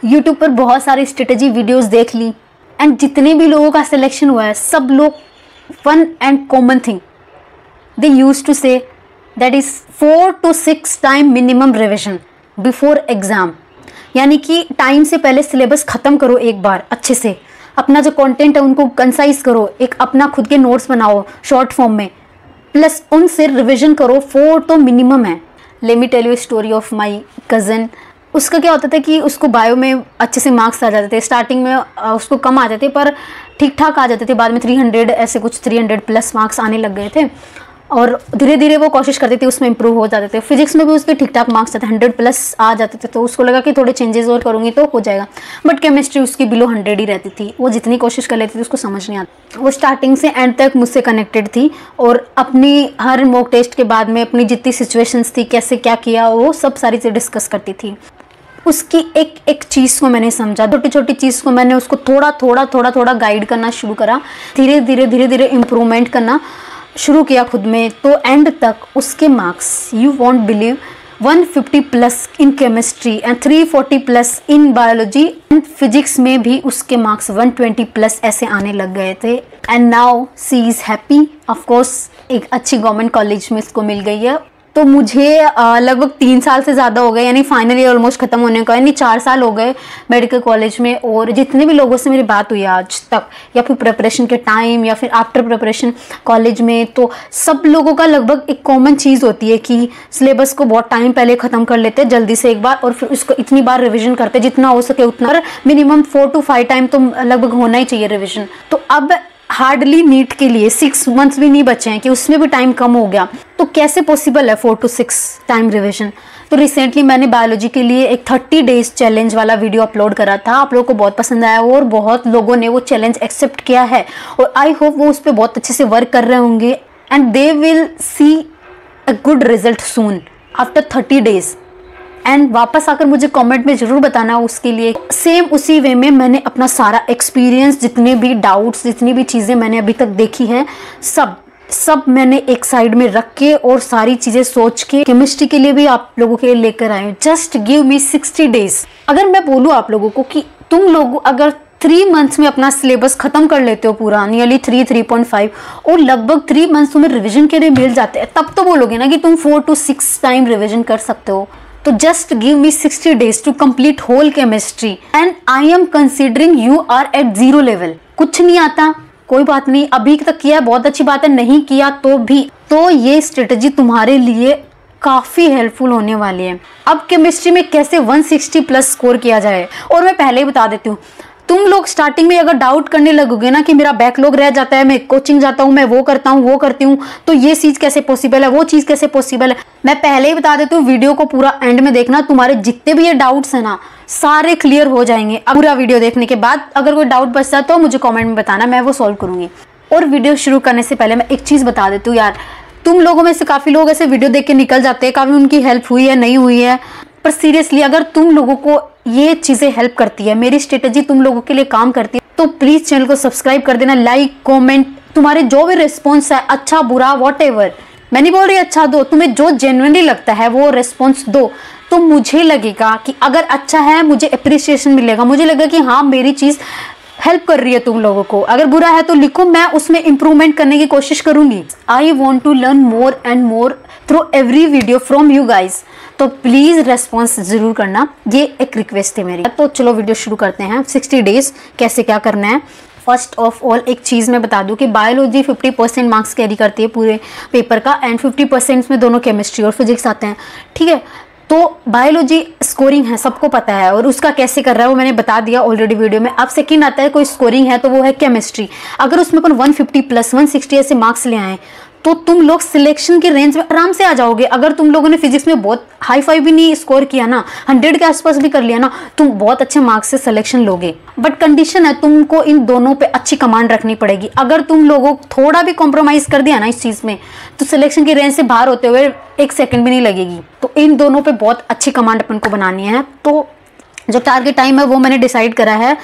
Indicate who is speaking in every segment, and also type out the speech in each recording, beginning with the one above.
Speaker 1: YouTube पर बहुत सारी स्ट्रेटेजी वीडियोस देख ली एंड जितने भी लोगों का सिलेक्शन हुआ है सब लोग one and common thing they use to say that is 4 to 6 time minimum revision before exam. यानी कि टाइम से पहले सिलेबस ख़त्म करो एक बार अच्छे से, अपना जो कंटेंट है उनको कंसाइज करो, एक अपना खुद के नोट्स बनाओ शॉर्ट फॉर्म में, प्लस उनसे रिविजन करो। 4 तो मिनिमम है। Let me tell you story of my cousin. उसका क्या होता था कि उसको बायो में अच्छे से मार्क्स आ जाते थे, स्टार्टिंग में उसको कम आते थे पर ठीक ठाक आ जाते थे, बाद में 300 ऐसे कुछ 300 प्लस मार्क्स आने लग गए थे और धीरे धीरे वो कोशिश करती थी उसमें इंप्रूव हो जाते थे। फिजिक्स में भी उसके ठीक ठाक मार्क्स आते 100 प्लस आ जाते थे, तो उसको लगा कि थोड़े चेंजेस और करूँगी तो हो जाएगा, बट केमिस्ट्री उसकी बिलो 100 ही रहती थी। वो जितनी कोशिश कर लेती थी उसको समझ नहीं आता। वो स्टार्टिंग से एंड तक मुझसे कनेक्टेड थी और अपनी हर मॉक टेस्ट के बाद में अपनी जितनी सिचुएशंस थी, कैसे क्या किया, वो सब सारी चीज़ें डिस्कस करती थी। उसकी एक एक चीज़ को मैंने समझा, छोटी छोटी चीज़ को मैंने उसको थोड़ा गाइड करना शुरू करा, धीरे धीरे इम्प्रूवमेंट करना शुरू किया खुद में। तो एंड तक उसके marks you won't believe 150 plus in chemistry and 340 plus in biology and physics में भी उसके मार्क्स 120 प्लस ऐसे आने लग गए थे। And now see is happy. Of course एक अच्छी गवर्नमेंट कॉलेज में इसको मिल गई है। तो मुझे लगभग 3 साल से ज़्यादा हो गए, यानी फाइनल ईयर ऑलमोस्ट ख़त्म होने का, यानी 4 साल हो गए मेडिकल कॉलेज में। और जितने भी लोगों से मेरी बात हुई आज तक, या फिर प्रिपरेशन के टाइम या फिर आफ्टर प्रिपरेशन कॉलेज में, तो सब लोगों का लगभग एक कॉमन चीज़ होती है कि सिलेबस को बहुत टाइम पहले ख़त्म कर लेते हैं जल्दी से एक बार, और फिर उसको इतनी बार रिविजन करते जितना हो सके उतना, और मिनिमम 4 to 5 टाइम तो लगभग होना ही चाहिए रिविजन। तो अब हार्डली नीट के लिए 6 मंथ्स भी नहीं बचे हैं कि उसमें भी टाइम कम हो गया, तो कैसे पॉसिबल है 4 to 6 टाइम रिविजन। तो रिसेंटली मैंने बायोलॉजी के लिए एक 30 डेज चैलेंज वाला वीडियो अपलोड करा था। आप लोगों को बहुत पसंद आया और बहुत लोगों ने वो चैलेंज एक्सेप्ट किया है और आई होप वो उस पर बहुत अच्छे से वर्क कर रहे होंगे and they will see a good result soon after 30 days. And वापस आकर मुझे कमेंट में ज़रूर बताना उसके लिए। सेम उसी वे में मैंने अपना सारा एक्सपीरियंस, जितने भी डाउट्स, जितनी भी चीज़ें मैंने अभी तक देखी हैं, सब मैंने एक साइड में रख के और सारी चीज़ें सोच के केमिस्ट्री के लिए भी आप लोगों के लिए लेकर आए। Just give me 60 days. अगर मैं बोलूँ आप लोगों को कि तुम लोग अगर 3 मंथ्स में अपना सिलेबस खत्म कर लेते हो पूरा, नियरली 3.5 और लगभग 3 मंथ्स तुम्हें रिविजन के लिए मिल जाते हैं, तब तो बोलोगे ना कि तुम 4 to 6 टाइम रिविजन कर सकते हो। तो just give me 60 days to complete whole chemistry and I am considering you are at 0 level. कुछ नहीं आता कोई बात नहीं, अभी तक किया है बहुत अच्छी बात है, नहीं किया तो भी, तो ये स्ट्रेटजी तुम्हारे लिए काफ़ी हेल्पफुल होने वाली है। अब केमिस्ट्री में कैसे 160 प्लस स्कोर किया जाए, और मैं पहले ही बता देती हूँ, तुम लोग स्टार्टिंग में अगर डाउट करने लगोगे ना कि मेरा बैकलॉग रह जाता है, मैं कोचिंग जाता हूँ, मैं वो करता हूँ वो करती हूँ, तो ये चीज़ कैसे पॉसिबल है, वो चीज़ कैसे पॉसिबल है, मैं पहले ही बता देती हूँ। वीडियो को पूरा एंड में देखना, तुम्हारे जितने भी ये डाउट्स हैं ना सारे क्लियर हो जाएंगे। अब पूरा वीडियो देखने के बाद अगर कोई डाउट बचता है तो मुझे कॉमेंट में बताना, मैं वो सॉल्व करूँगी। और वीडियो शुरू करने से पहले मैं एक चीज़ बता देती हूँ यार, तुम लोगों में से काफ़ी लोग ऐसे वीडियो देख के निकल जाते हैं, काफ़ी उनकी हेल्प हुई है नहीं हुई है, पर सीरियसली अगर तुम लोगों को ये चीज़ें हेल्प करती है, मेरी स्ट्रेटेजी तुम लोगों के लिए काम करती है, तो प्लीज़ चैनल को सब्सक्राइब कर देना, लाइक कमेंट, तुम्हारे जो भी रिस्पॉन्स है, अच्छा बुरा व्हाटएवर, मैं नहीं बोल रही अच्छा दो, तुम्हें जो जेन्युइनली लगता है वो रिस्पॉन्स दो, तो मुझे लगेगा कि अगर अच्छा है मुझे अप्रिसिएशन मिलेगा, मुझे लगेगा कि हाँ मेरी चीज़ हेल्प कर रही है तुम लोगों को। अगर बुरा है तो लिखो, मैं उसमें इम्प्रूवमेंट करने की कोशिश करूँगी। I want to learn more and more through every video from you guys, तो प्लीज़ रेस्पॉन्स ज़रूर करना, ये एक रिक्वेस्ट है मेरी। तो चलो वीडियो शुरू करते हैं। 60 डेज कैसे क्या करना है। फर्स्ट ऑफ ऑल एक चीज़ मैं बता दूं कि बायोलॉजी 50% मार्क्स कैरी करती है पूरे पेपर का एंड 50% में दोनों केमिस्ट्री और फिजिक्स आते हैं, ठीक है। तो बायोलॉजी स्कोरिंग है, सबको पता है, और उसका कैसे कर रहा है वो मैंने बता दिया ऑलरेडी वीडियो में। अब सेकंड आता है कोई स्कोरिंग है तो वो है केमिस्ट्री। अगर उसमें अपन 150 प्लस 160 ऐसे मार्क्स ले आए तो तुम लोग सिलेक्शन के रेंज में आराम से आ जाओगे। अगर तुम लोगों ने फिजिक्स में बहुत हाई फाई भी नहीं स्कोर किया ना, 100 के आसपास भी कर लिया ना, तुम बहुत अच्छे मार्क्स से सिलेक्शन लोगे। बट कंडीशन है तुमको इन दोनों पे अच्छी कमांड रखनी पड़ेगी। अगर तुम लोगों थोड़ा भी कॉम्प्रोमाइज़ कर दिया ना इस चीज़ में, तो सिलेक्शन की रेंज से बाहर होते हुए 1 सेकेंड भी नहीं लगेगी। तो इन दोनों पर बहुत अच्छी कमांड अपन को बनानी है। तो जो टारगेट टाइम है वो मैंने डिसाइड करा है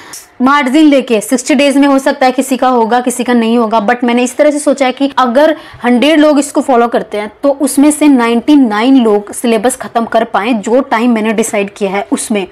Speaker 1: मार्जिन लेके। 60 डेज में हो सकता है किसी का होगा, किसी का नहीं होगा, बट मैंने इस तरह से सोचा है कि अगर 100 लोग इसको फॉलो करते हैं तो उसमें से 99 लोग सिलेबस खत्म कर पाए जो टाइम मैंने डिसाइड किया है उसमें।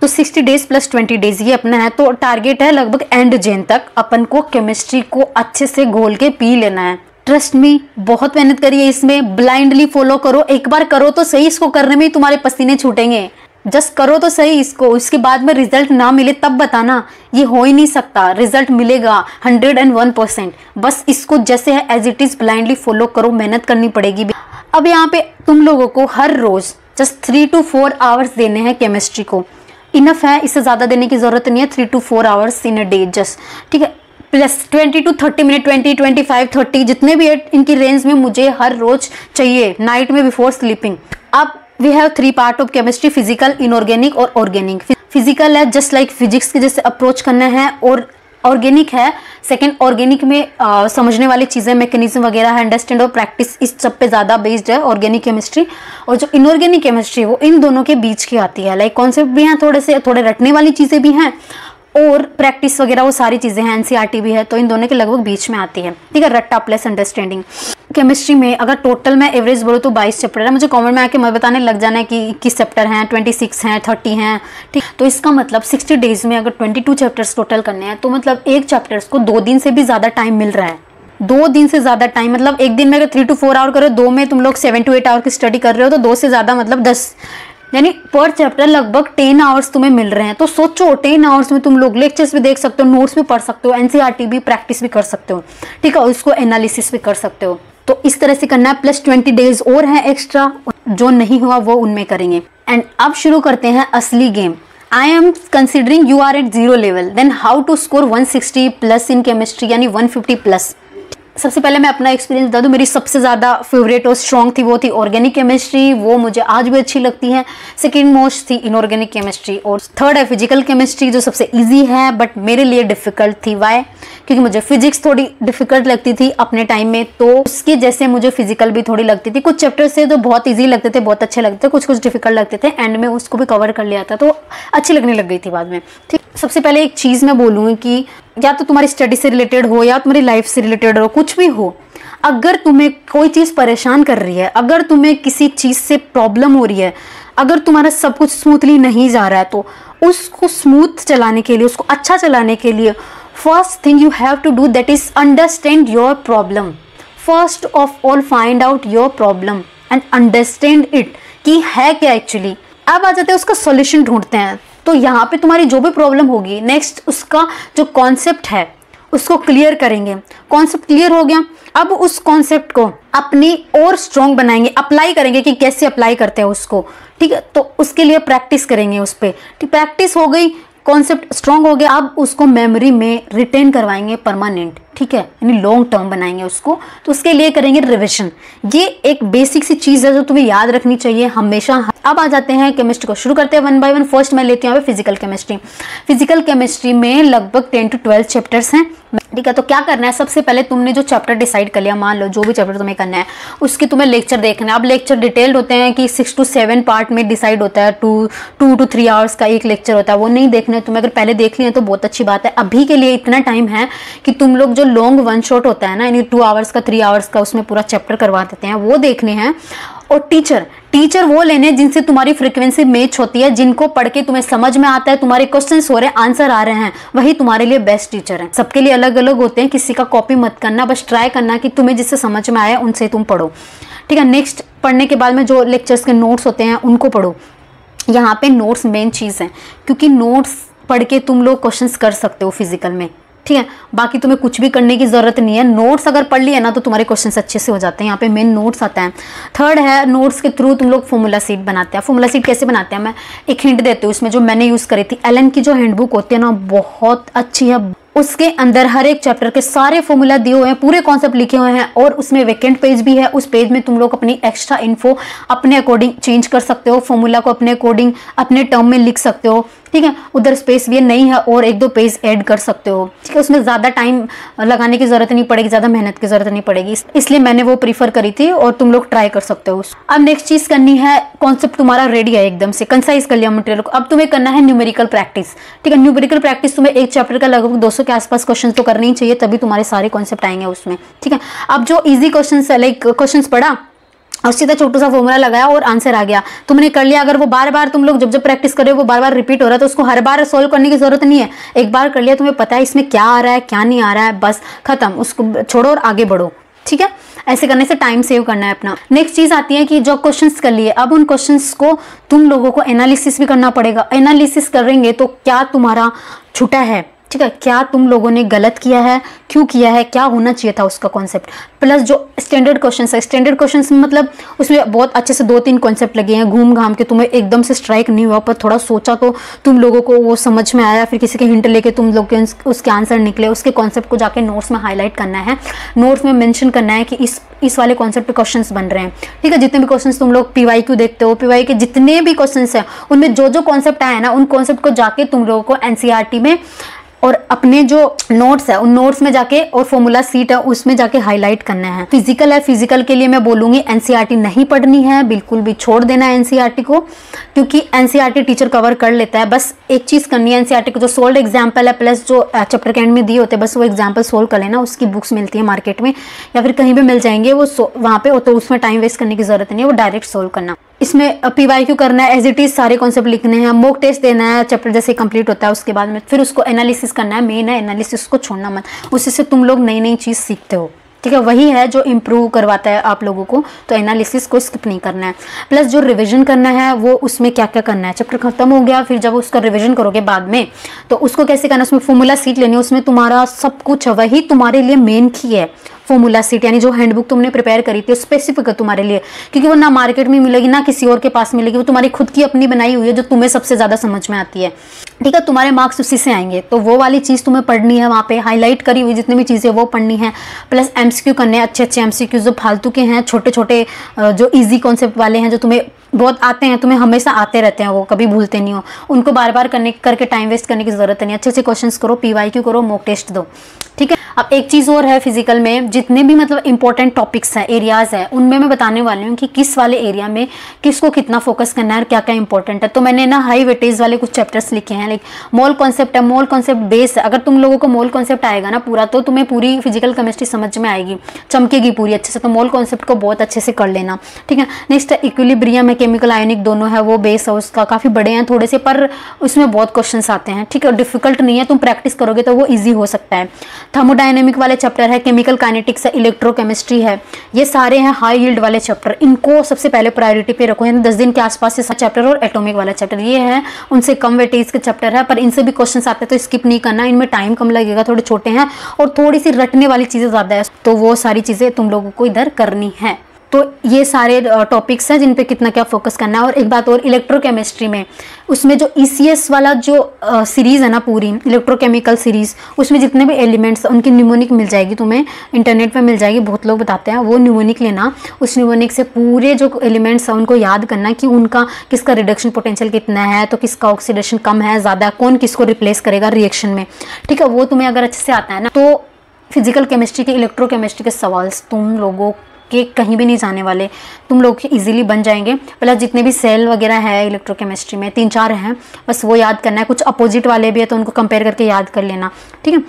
Speaker 1: तो 60 डेज प्लस 20 डेज ये अपना है। तो टारगेट है लगभग एंड जैन तक अपन को केमिस्ट्री को अच्छे से घोल के पी लेना है। ट्रस्ट मी, बहुत मेहनत करिए इसमें, ब्लाइंडली फॉलो करो। एक बार करो तो सही, इसको करने में ही तुम्हारे पसीने छूटेंगे। जस्ट करो तो सही इसको, उसके बाद में रिजल्ट ना मिले तब बताना, ये हो ही नहीं सकता। रिजल्ट मिलेगा 101%। बस इसको जैसे है as it is blindly follow करो, मेहनत करनी पड़ेगी। अब यहाँ पे तुम लोगों को हर रोज जस्ट 3 to 4 आवर्स देने हैं केमिस्ट्री को, इनफ है, इससे ज्यादा देने की जरूरत नहीं है। 3 to 4 hours in a day just, ठीक है। प्लस 20 to 30 मिनट, 20, 25, 30 जितने भी है इनकी रेंज में मुझे हर रोज चाहिए, नाइट में बिफोर स्लीपिंग। अब we have 3 part of chemistry, physical, inorganic और ऑर्गेनिक। फिजिकल है जस्ट लाइक फिजिक्स के जैसे अप्रोच करना है, और ऑर्गेनिक है सेकंड। ऑर्गेनिक में समझने वाली चीजें, मैकेनिज्म वगैरह है, अंडरस्टैंड और प्रैक्टिस, इस सब पे ज्यादा बेस्ड है ऑर्गेनिक केमिस्ट्री। और जो इनऑर्गेनिक केमिस्ट्री वो इन दोनों के बीच की आती है, लाइक कॉन्सेप्ट भी हैं थोड़े रटने वाली चीजें भी हैं, और प्रैक्टिस वगैरह वो सारी चीजें हैं, एनसीईआरटी भी है, तो इन दोनों के लगभग बीच में आती है, ठीक है। रट्टा प्लस अंडरस्टैंडिंग। केमिस्ट्री में अगर टोटल मैं एवरेज बोलूँ तो 22 चैप्टर है। मुझे कमेंट में आके मत बताने लग जाना है कि 21 चैप्टर हैं, 26 हैं, 30 हैं, ठीक। तो इसका मतलब 60 डेज में अगर 22 चैप्टर्स टोटल करने हैं तो मतलब एक चैप्टर्स को 2 दिन से भी ज्यादा टाइम मिल रहा है। 2 दिन से ज्यादा टाइम, मतलब एक दिन में अगर 3 to 4 आवर करो, 2 में तुम लोग 7 to 8 आवर की स्टडी कर रहे हो, तो 2 से ज्यादा मतलब 10, यानी पर चैप्टर लगभग 10 आवर्स तुम्हें मिल रहे हैं। तो सोचो 10 आवर्स में तुम लोग लेक्चर्स भी देख सकते हो, नोट्स भी पढ़ सकते हो, एनसीईआरटी भी प्रैक्टिस भी कर सकते हो, ठीक है, और उसको एनालिसिस भी कर सकते हो। तो इस तरह से करना है। प्लस 20 डेज और हैं एक्स्ट्रा, जो नहीं हुआ वो उनमें करेंगे। एंड अब शुरू करते हैं असली game. I am considering you are at 0 level, then how to score 160 plus in chemistry, यानी 150 प्लस। सबसे पहले मैं अपना एक्सपीरियंस बता दूं, मेरी सबसे ज़्यादा फेवरेट और स्ट्रॉन्ग थी वो थी ऑर्गेनिक केमिस्ट्री, वो मुझे आज भी अच्छी लगती है। सेकंड मोस्ट थी इनऑर्गेनिक केमिस्ट्री, और थर्ड है फिजिकल केमिस्ट्री जो सबसे इजी है बट मेरे लिए डिफिकल्ट थी। वाई? क्योंकि मुझे फिजिक्स थोड़ी डिफिकल्ट लगती थी अपने टाइम में, तो उसके जैसे मुझे फिजिकल भी थोड़ी लगती थी। कुछ चैप्टर से तो बहुत ईजी लगते थे, बहुत अच्छे लगते थे, कुछ डिफिकल्ट लगते थे, एंड में उसको भी कवर कर लिया था तो अच्छी लगने लग गई थी बाद में, ठीक। सबसे पहले एक चीज़ मैं बोलूँगी कि या तो तुम्हारी स्टडी से रिलेटेड हो या तुम्हारी लाइफ से रिलेटेड हो, कुछ भी हो, अगर तुम्हें कोई चीज़ परेशान कर रही है, अगर तुम्हें किसी चीज़ से प्रॉब्लम हो रही है, अगर तुम्हारा सब कुछ स्मूथली नहीं जा रहा है, तो उसको स्मूथ चलाने के लिए, उसको अच्छा चलाने के लिए first thing you have to do that is understand your problem. First of all find out your problem and understand it कि है क्या एक्चुअली। अब आ जाते हैं उसका सॉल्यूशन ढूंढते हैं। तो यहाँ पे तुम्हारी जो भी प्रॉब्लम होगी, नेक्स्ट उसका जो कॉन्सेप्ट है उसको क्लियर करेंगे। कॉन्सेप्ट क्लियर हो गया, अब उस कॉन्सेप्ट को अपनी और स्ट्रॉन्ग बनाएंगे, अप्लाई करेंगे कि कैसे अप्लाई करते हैं उसको, ठीक है। तो उसके लिए प्रैक्टिस करेंगे उस पर, ठीक। प्रैक्टिस हो गई, कॉन्सेप्ट स्ट्रॉन्ग हो गया, अब उसको मेमोरी में रिटेन करवाएंगे परमानेंट, ठीक है, यानी लॉन्ग टर्म बनाएंगे उसको। तो उसके लिए करेंगे रिविजन। ये एक बेसिक सी चीज है जो तुम्हें याद रखनी चाहिए हमेशा। अब आ जाते हैं केमिस्ट्री को, शुरू करते हैं 1 by 1। फर्स्ट मैं लेती हूँ फिजिकल केमिस्ट्री। फिजिकल केमिस्ट्री में लगभग 10 to 12 चैप्टर्स हैं, ठीक है। तो क्या करना है, सबसे पहले तुमने जो चैप्टर डिसाइड कर लिया, मान लो जो भी चैप्टर तुम्हें करना है उसके तुम्हें लेक्चर देखना है। अब लेक्चर डिटेल्ड होते हैं कि 6 to 7 पार्ट में डिसाइड होता है, 2 to 3 आवर्स का एक लेक्चर होता है, वो नहीं देखने तुम्हें। अगर पहले देख लिए तो बहुत अच्छी बात है। अभी के लिए इतना टाइम है कि तुम लोग जो लॉन्ग वन शॉट होता है ना, यानी 2 आवर्स का, 3 आवर्स का, उसमें पूरा चैप्टर करवा देते हैं, वो देखने हैं। और टीचर वो लेने जिनसे तुम्हारी फ्रीक्वेंसी मैच होती है, जिनको पढ़ के तुम्हें समझ में आता है, तुम्हारे क्वेश्चंस हो रहे हैं, आंसर आ रहे हैं, वही तुम्हारे लिए बेस्ट टीचर है। सबके लिए अलग अलग होते हैं, किसी का कॉपी मत करना, बस ट्राई करना कि तुम्हें जिससे समझ में आया उनसे तुम पढ़ो, ठीक है। नेक्स्ट पढ़ने के बाद में जो लेक्चर्स के नोट्स होते हैं उनको पढ़ो। यहाँ पे नोट्स मेन चीज़ है, क्योंकि नोट्स पढ़ के तुम लोग क्वेश्चंस कर सकते हो फिजिकल में, ठीक है। बाकी तुम्हें कुछ भी करने की जरूरत नहीं है। नोट्स अगर पढ़ लिए ना तो तुम्हारे क्वेश्चंस अच्छे से हो जाते हैं। यहाँ पे मेन नोट्स आता है। थर्ड है, नोट्स के थ्रू तुम लोग फॉर्मूला शीट बनाते हैं। फॉर्मूला शीट कैसे बनाते हैं, मैं एक हिंट देती हूँ। उसमें जो मैंने यूज़ करी थी, एलन की जो हैंडबुक होती है ना, बहुत अच्छी है। उसके अंदर हर एक चैप्टर के सारे फॉर्मूला दिए हुए हैं, पूरे कॉन्सेप्ट लिखे हुए हैं, और उसमें वैकेंट पेज भी है। उस पेज में तुम लोग अपनी एक्स्ट्रा इन्फो अपने अकॉर्डिंग चेंज कर सकते हो, फॉर्मूला को अपने अकॉर्डिंग अपने टर्म में लिख सकते हो, ठीक है, उधर स्पेस भी नहीं है और एक दो पेज ऐड कर सकते हो, ठीक है, उसमें ज़्यादा टाइम लगाने की ज़रूरत नहीं पड़ेगी, ज़्यादा मेहनत की ज़रूरत नहीं पड़ेगी, इसलिए मैंने वो प्रीफर करी थी और तुम लोग ट्राई कर सकते हो। अब नेक्स्ट चीज़ करनी है, कॉन्सेप्ट तुम्हारा रेडी है एकदम से, कंसाइज कर लिया मटेरियल को, अब तुम्हें करना है न्यूमेरिकल प्रैक्टिस। ठीक है, न्यूमेरिकल प्रैक्टिस तुम्हें एक चैप्टर का लगभग 200 के आसपास क्वेश्चन तो करनी ही चाहिए, तभी तुम्हारे सारे कॉन्सेप्ट आएंगे उसमें। ठीक है, अब जो ईजी क्वेश्चन लाइक क्वेश्चन पढ़ा और सीधा छोटा सा फॉर्मूला लगाया और आंसर आ गया, तुमने कर लिया। अगर वो बार बार तुम लोग जब प्रैक्टिस कर रहे हो वो बार बार रिपीट हो रहा है तो उसको हर बार सॉल्व करने की जरूरत नहीं है, एक बार कर लिया, तुम्हें पता है इसमें क्या आ रहा है क्या नहीं आ रहा है, बस खत्म, उसको छोड़ो और आगे बढ़ो। ठीक है, ऐसे करने से टाइम सेव करना है अपना। नेक्स्ट चीज आती है कि जो क्वेश्चंस कर लिए, अब उन क्वेश्चंस को तुम लोगों को एनालिसिस भी करना पड़ेगा। एनालिसिस करेंगे तो क्या तुम्हारा छूटा है, ठीक है, क्या तुम लोगों ने गलत किया है, क्यों किया है, क्या होना चाहिए था उसका कॉन्सेप्ट, प्लस जो स्टैंडर्ड क्वेश्चंस है, स्टैंडर्ड क्वेश्चंस मतलब उसमें बहुत अच्छे से 2-3 कॉन्सेप्ट लगे हैं, घूम घाम के तुम्हें एकदम से स्ट्राइक नहीं हुआ, पर थोड़ा सोचा तो तुम लोगों को वो समझ में आया, फिर किसी के हिंट लेके तुम लोग के उसके आंसर निकले, उसके कॉन्सेप्ट को जाके नोट्स में हाईलाइट करना है, नोट्स में मेंशन करना है कि इस वाले कॉन्सेप्ट पे क्वेश्चंस बन रहे हैं। ठीक है, जितने भी क्वेश्चंस तुम लोग PYQ देखते हो, PYQ के जितने भी क्वेश्चंस हैं उनमें जो जो कॉन्सेप्ट आया ना, उन कॉन्सेप्ट को जाके तुम लोगों को NCERT में और अपने जो नोट्स है उन नोट्स में जाके और फॉर्मूला सीट है उसमें जाके हाईलाइट करना है। फिजिकल है, फिजिकल के लिए मैं बोलूंगी NCERT नहीं पढ़नी है, बिल्कुल भी छोड़ देना है NCERT को, क्योंकि NCERT टीचर कवर कर लेता है। बस एक चीज करनी है, NCERT को जो सोल्ड एग्जाम्पल है प्लस जो चैप्टर के एंड में दिए होते हैं, बस वो एग्जाम्पल सोल्व कर लेना। उसकी बुक्स मिलती है मार्केट में या फिर कहीं भी मिल जाएंगे वो वहाँ पे, तो उसमें टाइम वेस्ट करने की जरूरत नहीं है, वो डायरेक्ट सोल्व करना। इसमें PYQ करना है, एज इट इज सारे कॉन्सेप्ट लिखने हैं, मॉक टेस्ट देना है चैप्टर जैसे कंप्लीट होता है उसके बाद में, फिर उसको एनालिसिस करना है। मेन है एनालिसिस को छोड़ना मत, उसी से तुम लोग नई नई चीज़ सीखते हो। ठीक है, वही है जो इम्प्रूव करवाता है आप लोगों को, तो एनालिसिस को स्किप नहीं करना है। प्लस जो रिवीजन करना है वो उसमें क्या क्या करना है, चैप्टर खत्म हो गया फिर जब उसका रिवीजन करोगे बाद में तो उसको कैसे करना है, उसमें फॉर्मूला सीट लेनी है, उसमें तुम्हारा सब कुछ वही तुम्हारे लिए मेन की है। फॉर्मूला सीट यानी जो हैंडबुक तुमने प्रिपेयर करी थी स्पेसिफिक है तुम्हारे लिए, क्योंकि वो ना मार्केट में मिलेगी ना किसी और के पास मिलेगी, वो तुम्हारी खुद की अपनी बनाई हुई है जो तुम्हें सबसे ज़्यादा समझ में आती है। ठीक है, तुम्हारे मार्क्स उसी से आएंगे, तो वो वाली चीज़ तुम्हें पढ़नी है, वहाँ पे हाईलाइट करी हुई जितनी भी चीज़ें वो पढ़नी है। प्लस MCQ करने हैं, अच्छे अच्छे MCQ जो फालतू के हैं, छोटे छोटे जो ईजी कॉन्सेप्ट वाले हैं जो तुम्हें बहुत आते हैं, तुम्हें हमेशा आते रहते हैं, वो कभी भूलते नहीं हो, उनको बार बार करके टाइम वेस्ट करने की जरूरत नहीं। अच्छे अच्छे क्वेश्चंस करो, PYQ करो, मॉक टेस्ट दो। ठीक है, अब एक चीज़ और है, फिजिकल में जितने भी मतलब इंपॉर्टेंट टॉपिक्स हैं, एरियाज हैं, उनमें मैं बताने वाली हूँ कि किस वाले एरिया में किसको कितना फोकस करना है और क्या क्या इंपॉर्टेंट है। तो मैंने ना हाई वेटेज वाले कुछ चैप्टर्स लिखे हैं, लाइक मोल कॉन्सेप्ट है, मोल कॉन्सेप्ट बेस है। अगर तुम लोगों को मोल कॉन्सेप्ट आएगा ना पूरा, तो तुम्हें पूरी फिजिकल केमिस्ट्री समझ में आएगी, चमकेगी पूरी अच्छे से। तो मोल कॉन्सेप्ट को बहुत अच्छे से कर लेना। ठीक है, नेक्स्ट है इक्विलिब्रियम है, केमिकल आयोनिक दोनों है, वो बेस है उसका, काफ़ी बड़े हैं थोड़े से, पर उसमें बहुत क्वेश्चन आते हैं। ठीक है, डिफिकल्ट नहीं है, तुम प्रैक्टिस करोगे तो वो ईजी हो सकता है। थर्मोडायनेमिक वाले चैप्टर है, केमिकल काइनेटिक्स है, इलेक्ट्रोकेमिस्ट्री है, ये सारे हैं हाई यील्ड वाले चैप्टर। इनको सबसे पहले प्रायोरिटी पे रखो, यानी 10 दिन के आसपास से चैप्टर। और एटॉमिक वाला चैप्टर ये है, उनसे कम वेटेज के चैप्टर है, पर इनसे भी क्वेश्चन आते हैं तो स्किप नहीं करना, इनमें टाइम कम लगेगा, थोड़े छोटे हैं और थोड़ी सी रटने वाली चीज़ें ज़्यादा है, तो वो सारी चीज़ें तुम लोगों को इधर करनी है। तो ये सारे टॉपिक्स हैं जिन पे कितना क्या फोकस करना है। और एक बात और, इलेक्ट्रोकेमिस्ट्री में उसमें जो ECS वाला जो सीरीज़ है ना पूरी इलेक्ट्रोकेमिकल सीरीज़, उसमें जितने भी एलिमेंट्स उनकी न्यूमोनिक मिल जाएगी, तुम्हें इंटरनेट पे मिल जाएगी, बहुत लोग बताते हैं। वो न्यूमोनिक लेना, उस न्यूमोनिक से पूरे जो एलिमेंट्स हैं उनको याद करना कि उनका किसका रिडक्शन पोटेंशियल कितना है, तो किसका ऑक्सीडेशन कम है ज़्यादा, कौन किसको रिप्लेस करेगा रिएक्शन में। ठीक है, वो तुम्हें अगर अच्छे से आता है ना, तो फिजिकल केमिस्ट्री के इलेक्ट्रोकेमिस्ट्री के सवाल तुम लोगों के कहीं भी नहीं जाने वाले, तुम लोग इजीली बन जाएंगे। प्लस जितने भी सेल वगैरह है इलेक्ट्रोकेमिस्ट्री में 3-4 हैं, बस वो याद करना है। कुछ अपोजिट वाले भी है तो उनको कंपेयर करके याद कर लेना। ठीक है,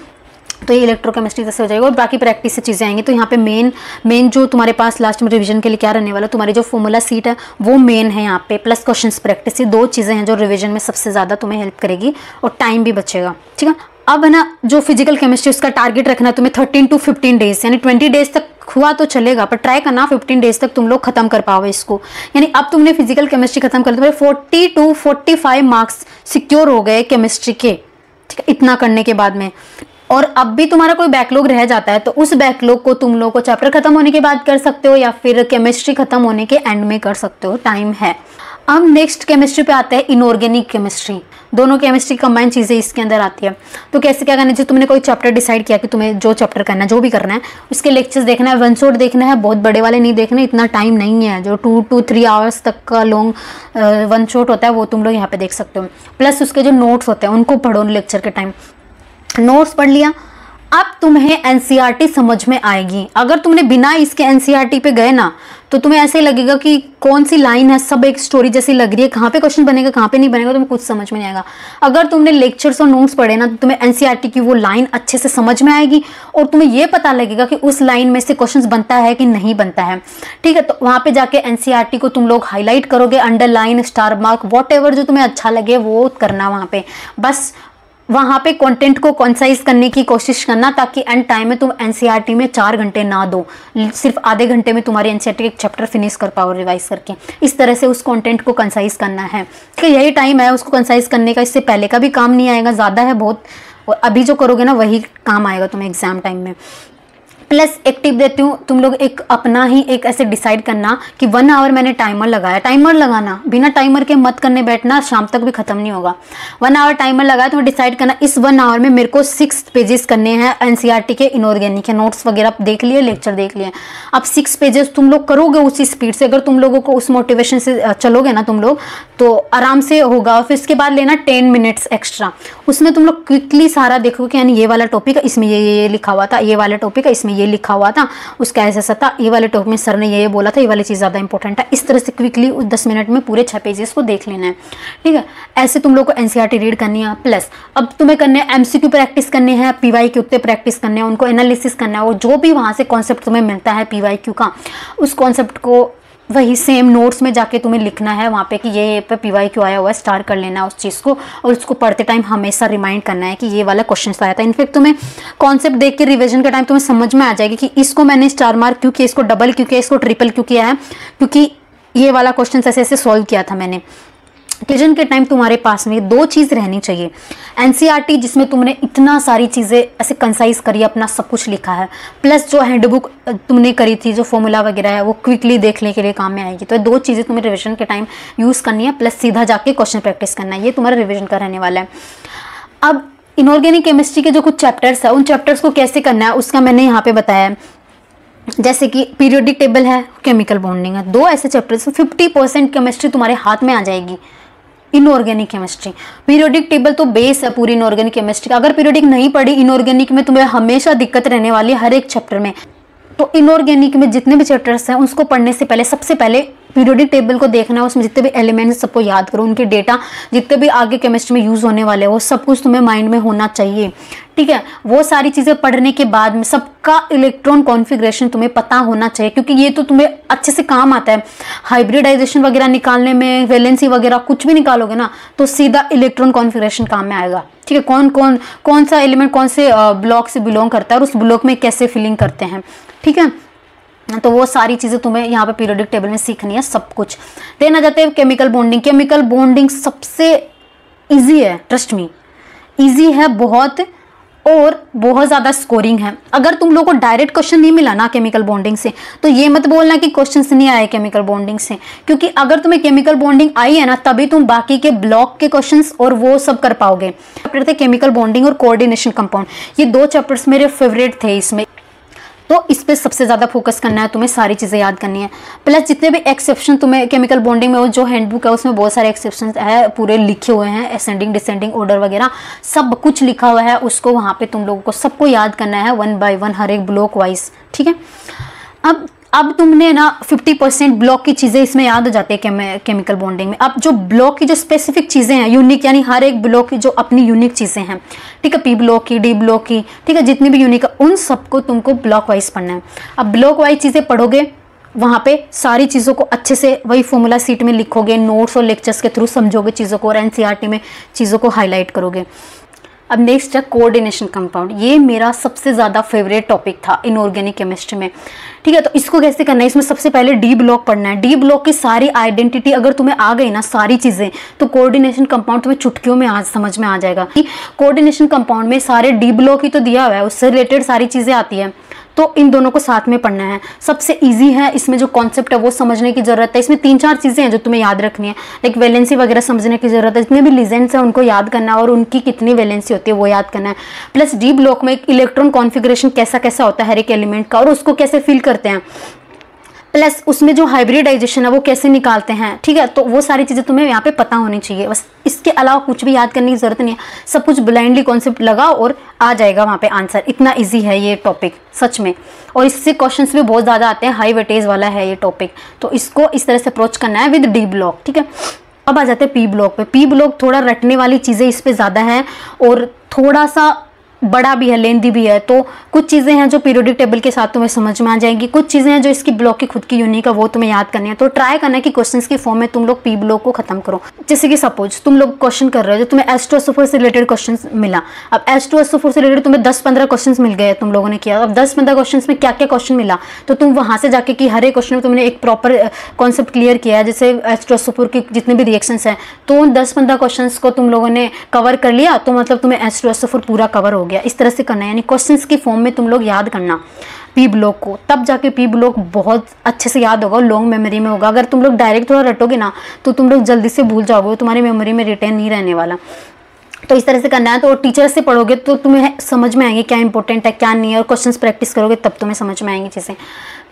Speaker 1: तो ये इलेक्ट्रोकेमिस्ट्री जैसे हो जाएगा और बाकी प्रैक्टिस से चीज़ें आएंगी। तो यहाँ पे मेन जो तुम्हारे पास लास्ट में रिवीजन के लिए क्या रहने वाला, तुम्हारी जो फॉर्मूला सीट है वो मेन है यहाँ पे, प्लस क्वेश्चंस प्रैक्टिस। ये 2 चीज़ें हैं जो रिवीजन में सबसे ज़्यादा तुम्हें हेल्प करेगी और टाइम भी बचेगा। ठीक है, अब है ना जो फिजिकल केमिस्ट्री उसका टारगेट रखना तुम्हें 13 to 15 डेज, यानी 20 डेज तक हुआ तो चलेगा, पर ट्राई करना 15 डेज तक तुम लोग खत्म कर पाओ इसको। यानी अब तुमने फिजिकल केमिस्ट्री खत्म कर लिया, 40 to 45 मार्क्स सिक्योर हो गए केमिस्ट्री के। ठीक है, इतना करने के बाद में, और अब भी तुम्हारा कोई बैकलॉग रह जाता है तो उस बैकलॉग को तुम लोग को चैप्टर खत्म होने के बाद कर सकते हो या फिर केमिस्ट्री खत्म होने के एंड में कर सकते हो, टाइम है। अब नेक्स्ट केमिस्ट्री पे आते हैं इनऑर्गेनिक केमिस्ट्री। दोनों केमिस्ट्री कंबाइंड चीज़ें इसके अंदर आती है। तो कैसे क्या करना है, जो तुमने कोई चैप्टर डिसाइड किया कि तुम्हें जो चैप्टर करना है, जो भी करना है, उसके लेक्चर्स देखना है, वन शॉट देखना है, बहुत बड़े वाले नहीं देखने, इतना टाइम नहीं है। जो 2 to 3 आवर्स तक का लॉन्ग वन शॉट होता है वो तुम लोग यहाँ पे देख सकते हो। प्लस उसके जो नोट्स होते हैं उनको पढ़ो लेक्चर के टाइम। नोट्स पढ़ लिया, अब तुम्हें एनसीईआरटी समझ में आएगी। अगर तुमने बिना इसके एनसीईआरटी पे गए ना तो तुम्हें ऐसे लगेगा कि कौन सी लाइन है, सब एक स्टोरी जैसी लग रही है, कहाँ पे क्वेश्चन बनेगा कहाँ पे नहीं बनेगा, तुम्हें कुछ समझ में नहीं आएगा। अगर तुमने लेक्चर्स और नोट्स पढ़े ना तो तुम्हें एनसीईआरटी की वो लाइन अच्छे से समझ में आएगी और तुम्हें ये पता लगेगा कि उस लाइन में से क्वेश्चन बनता है कि नहीं बनता है। ठीक है, तो वहाँ पे जाके एनसीईआरटी को तुम लोग हाईलाइट करोगे, underline, star mark, what ever जो तुम्हें अच्छा लगे वो करना वहाँ पे। बस वहाँ पे कंटेंट को कंसाइज करने की कोशिश करना ताकि एंड टाइम में तुम एनसीईआरटी में 4 घंटे ना दो, सिर्फ आधे घंटे में तुम्हारी एनसीईआरटी एक चैप्टर फिनिश कर पाओ रिवाइज करके। इस तरह से उस कंटेंट को कंसाइज करना है कि यही टाइम है उसको कंसाइज करने का। इससे पहले का भी काम नहीं आएगा, ज़्यादा है बहुत, और अभी जो करोगे ना वही काम आएगा तुम्हें एग्जाम टाइम में। प्लस एक टिप देती हूँ, तुम लोग एक अपना ही एक ऐसे डिसाइड करना कि 1 आवर मैंने टाइमर लगाया। टाइमर लगाना, बिना टाइमर के मत करने बैठना, शाम तक भी खत्म नहीं होगा। 1 आवर टाइमर लगाया तो डिसाइड करना इस 1 आवर में मेरे को 6 पेजेस करने हैं एनसीईआरटी के इनऑर्गेनिक के। नोट्स वगैरह देख लिए, लेक्चर देख लिए, अब 6 पेजेस तुम लोग करोगे उसी स्पीड से। अगर तुम लोगों को उस मोटिवेशन से चलोगे ना तुम लोग तो आराम से होगा। फिर इसके बाद लेना 10 मिनट्स एक्स्ट्रा, उसमें तुम लोग क्विकली सारा देखोगे कि यानी ये वाला टॉपिक है इसमें ये लिखा हुआ था, ये वाला टॉपिक है इसमें ये लिखा हुआ था, उसका ऐसा था, ये वाले टॉपिक में सर ने ये बोला था, ये वाली चीज़ ज़्यादा इंपॉर्टेंट है। इस तरह से क्विकली उस 10 मिनट में पूरे 6 पेजेस को देख लेना है। ठीक है, ऐसे तुम लोग को एनसीईआरटी रीड करनी है। प्लस अब तुम्हें करने हैं एमसीक्यू प्रैक्टिस करने हैं, पीवाईक्यू पे प्रैक्टिस करने हैं, उनको एनालिसिस करना है, और जो भी वहाँ से कॉन्सेप्ट तुम्हें मिलता है पीवाईक्यू का, उस कॉन्सेप्ट को वही सेम नोट्स में जाके तुम्हें लिखना है वहाँ पे कि ये पे पीवाईक्यू आया हुआ है, स्टार कर लेना है उस चीज़ को, और उसको पढ़ते टाइम हमेशा रिमाइंड करना है कि ये वाला क्वेश्चन आया था। इनफैक्ट तुम्हें कॉन्सेप्ट देख के रिवीजन के टाइम तुम्हें समझ में आ जाएगी कि इसको मैंने स्टार मार्क क्यों किया, इसको डबल क्यों किया, इसको ट्रिपल क्यों किया है, क्योंकि ये वाला क्वेश्चन ऐसे ऐसे सॉल्व किया था मैंने। रिवीजन के टाइम तुम्हारे पास में 2 चीज़ रहनी चाहिए, एनसीईआरटी जिसमें तुमने इतना सारी चीज़ें ऐसे कंसाइज करी, अपना सब कुछ लिखा है, प्लस जो हैंडबुक तुमने करी थी, जो फॉर्मूला वगैरह है वो क्विकली देखने के लिए काम में आएगी। तो ये 2 चीज़ें तुम्हें रिवीजन के टाइम यूज़ करनी है, प्लस सीधा जाके क्वेश्चन प्रैक्टिस करना है। ये तुम्हारा रिवीजन का रहने वाला है। अब इनऑर्गेनिक केमिस्ट्री के जो कुछ चैप्टर्स है उन चैप्टर्स को कैसे करना है उसका मैंने यहाँ पे बताया है। जैसे कि पीरियोडिक टेबल है, केमिकल बॉन्डिंग है, 2 ऐसे चैप्टर्स, 50% केमिस्ट्री तुम्हारे हाथ में आ जाएगी। इनऑर्गेनिक केमिस्ट्री, पीरियोडिक टेबल तो बेस है पूरी इनऑर्गेनिक केमिस्ट्री का। अगर पीरियोडिक नहीं पढ़ी इनऑर्गेनिक में तुम्हें हमेशा दिक्कत रहने वाली है हर एक चैप्टर में। तो इनऑर्गेनिक में जितने भी चैप्टर्स हैं उसको पढ़ने से पहले सबसे पहले पीरियोडिक टेबल को देखना है, उसमें जितने भी एलिमेंट्स सबको याद करो, उनके डेटा जितने भी आगे केमिस्ट्री में यूज़ होने वाले हैं वो सब कुछ तुम्हें माइंड में होना चाहिए। ठीक है, वो सारी चीज़ें पढ़ने के बाद में सबका इलेक्ट्रॉन कॉन्फ़िगरेशन तुम्हें पता होना चाहिए, क्योंकि ये तो तुम्हें अच्छे से काम आता है। हाइब्रिडाइजेशन वगैरह निकालने में, वैलेंसी वगैरह कुछ भी निकालोगे ना तो सीधा इलेक्ट्रॉन कॉन्फ़िगरेशन काम में आएगा। ठीक है, कौन सा एलिमेंट कौन से ब्लॉक से बिलोंग करता है और उस ब्लॉक में कैसे फिलिंग करते हैं। ठीक है, तो वो सारी चीज़ें तुम्हें यहाँ पे पीरियोडिक टेबल में सीखनी है सब कुछ। देन आ जाते हैं केमिकल बॉन्डिंग। केमिकल बॉन्डिंग सबसे इजी है, ट्रस्ट मी, इजी है बहुत, और बहुत ज़्यादा स्कोरिंग है। अगर तुम लोगों को डायरेक्ट क्वेश्चन नहीं मिला ना केमिकल बॉन्डिंग से तो ये मत बोलना कि क्वेश्चन नहीं आए केमिकल बॉन्डिंग से, क्योंकि अगर तुम्हें केमिकल बॉन्डिंग आई है ना तभी तुम बाकी के ब्लॉक के क्वेश्चंस और वो सब कर पाओगे। चैप्टर थे केमिकल बॉन्डिंग और कोऑर्डिनेशन कंपाउंड, ये 2 चैप्टर्स मेरे फेवरेट थे इसमें, तो इस पे सबसे ज़्यादा फोकस करना है, तुम्हें सारी चीज़ें याद करनी है। प्लस जितने भी एक्सेप्शन तुम्हें केमिकल बॉन्डिंग में, वो जो हैंडबुक है उसमें बहुत सारे एक्सेप्शन है, पूरे लिखे हुए हैं, असेंडिंग डिसेंडिंग ऑर्डर वगैरह सब कुछ लिखा हुआ है। उसको वहाँ पे तुम लोगों को सबको याद करना है 1 by 1 हर एक ब्लॉक वाइज। ठीक है, अब तुमने ना 50% ब्लॉक की चीज़ें इसमें याद हो जाती है केमिकल बॉन्डिंग में। अब जो ब्लॉक की जो स्पेसिफिक चीज़ें हैं, यूनिक, यानी हर एक ब्लॉक की जो अपनी यूनिक चीज़ें हैं, ठीक है, पी ब्लॉक की, डी ब्लॉक की, ठीक है, जितनी भी यूनिक है उन सबको तुमको ब्लॉक वाइज पढ़ना है। अब ब्लॉक वाइज चीज़ें पढ़ोगे, वहाँ पे सारी चीज़ों को अच्छे से वही फॉर्मूला सीट में लिखोगे, नोट्स और लेक्चर्स के थ्रू समझोगे चीज़ों को, और एनसीईआरटी में चीज़ों को हाईलाइट करोगे। अब नेक्स्ट है कोऑर्डिनेशन कंपाउंड। ये मेरा सबसे ज़्यादा फेवरेट टॉपिक था इनऑर्गेनिक केमिस्ट्री में। ठीक है, तो इसको कैसे करना है, इसमें सबसे पहले डी ब्लॉक पढ़ना है। डी ब्लॉक की सारी आइडेंटिटी अगर तुम्हें आ गई ना सारी चीज़ें, तो कोऑर्डिनेशन कंपाउंड तुम्हें चुटकियों में आज समझ में आ जाएगा कि कोऑर्डिनेशन कंपाउंड में सारे डी ब्लॉक ही तो दिया हुआ है, उससे रिलेटेड सारी चीज़ें आती है। तो इन दोनों को साथ में पढ़ना है। सबसे इजी है, इसमें जो कॉन्सेप्ट है वो समझने की जरूरत है। इसमें 3-4 चीजें हैं जो तुम्हें याद रखनी है, लाइक वैलेंसी वगैरह समझने की जरूरत है। जितने भी लीजेंड्स हैं उनको याद करना है और उनकी कितनी वैलेंसी होती है वो याद करना है। प्लस डी ब्लॉक में इलेक्ट्रॉन कॉन्फिगरेशन कैसा कैसा होता है हर एक एलिमेंट का और उसको कैसे फिल करते हैं, प्लस उसमें जो हाइब्रिडाइजेशन है वो कैसे निकालते हैं, ठीक है। तो वो सारी चीज़ें तुम्हें यहाँ पे पता होनी चाहिए। बस इसके अलावा कुछ भी याद करने की जरूरत नहीं है, सब कुछ ब्लाइंडली कॉन्सेप्ट लगाओ और आ जाएगा वहाँ पे आंसर। इतना इजी है ये टॉपिक सच में, और इससे क्वेश्चंस भी बहुत ज़्यादा आते हैं, हाई वेटेज वाला है ये टॉपिक। तो इसको इस तरह से अप्रोच करना है विद डी ब्लॉक, ठीक है। अब आ जाते हैं पी ब्लॉक पे। पी ब्लॉक थोड़ा रटने वाली चीज़ें इस पर ज़्यादा है और थोड़ा सा बड़ा भी है, लेंथी भी है। तो कुछ चीज़ें हैं जो पीरियोडिक टेबल के साथ तुम्हें समझ में आ जाएंगी, कुछ चीज़ें हैं जो इसकी ब्लॉक की खुद की यूनिक है वो तुम्हें याद करनी है। तो ट्राई करना है कि क्वेश्चंस के फॉर्म में तुम लोग पी ब्लॉक को खत्म करो। जैसे कि सपोज तुम लोग क्वेश्चन कर रहे हो, जो तुम्हें H2SO4 से रिलेटेड क्वेश्चन मिला। अब H2SO4 से रिलेटेड तुम्हें 10-15 क्वेश्चन मिल गए, तुम लोगों ने किया। अब 10-15 क्वेश्चन में क्या क्या क्वेश्चन मिला, तो तुम वहां से जाके कि हर एक क्वेश्चन में तुमने एक प्रॉपर कॉन्सेप्ट क्लियर किया है। जैसे H2SO4 के जितने भी रिएक्शंस हैं, तो उन 10-15 क्वेश्चन को तुम लोगों ने कवर कर लिया, तो मतलब तुम्हें H2SO4 पूरा कवर हो गया। इस तरह से करना है, यानी क्वेश्चंस के फॉर्म में तुम लोग याद करना पी ब्लॉक को, तब जाके पी ब्लॉक बहुत अच्छे से याद होगा, लॉन्ग मेमोरी में होगा। अगर तुम लोग डायरेक्ट थोड़ा रटोगे ना तो तुम लोग जल्दी से भूल जाओगे, तुम्हारी मेमोरी में रिटेन नहीं रहने वाला। तो इस तरह से करना है। तो टीचर से पढ़ोगे तो तुम्हें समझ में आएंगे क्या इंपॉर्टेंट है क्या नहीं है, और क्वेश्चंस प्रैक्टिस करोगे तब तुम्हें समझ में आएंगी चीज़ें।